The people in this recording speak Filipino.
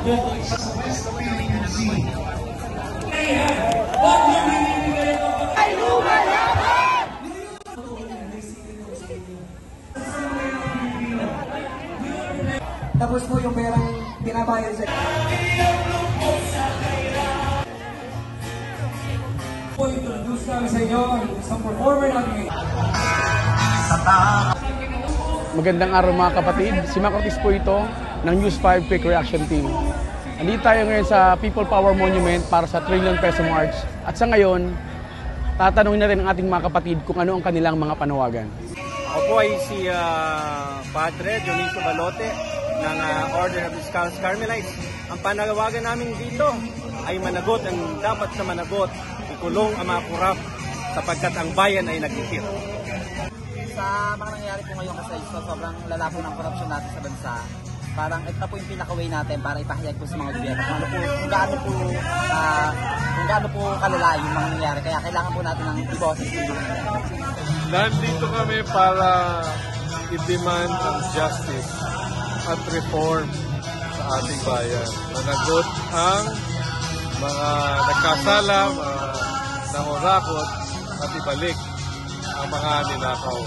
Tapos po yung perang pinabayad sa po introduce kami sa inyo sa performer natin. Magandang araw mga kapatid, si Mac Ortiz po ito ng News 5 Quick Reaction Team. Andito tayo ngayon sa People Power Monument para sa Trillion Peso March. At sa ngayon, tatanungin na rin ang ating mga kapatid kung ano ang kanilang mga panawagan. Ako po ay si Padre Dionisio Balote ng Order of the Scots Carmelites. Ang panawagan namin dito ay managot ang dapat sa managot, ikulong ang mga kurap sapagkat ang bayan ay nagkikit. Sa mga nangyayari po ngayon kasi sobrang lala po ng korupsyon natin sa bansa. Parang ito po yung pinaka-way natin para ipahayag po sa mga gobyerno kung gaano po kalala yung mga nangyayari. Kaya kailangan po natin ng iboses po yung nangyayari. Nandito kami para i-demand ang justice at reform sa ating bayan. Managot ang mga nagkasala, mga nangurakot at ibalik ang mga ninakaw.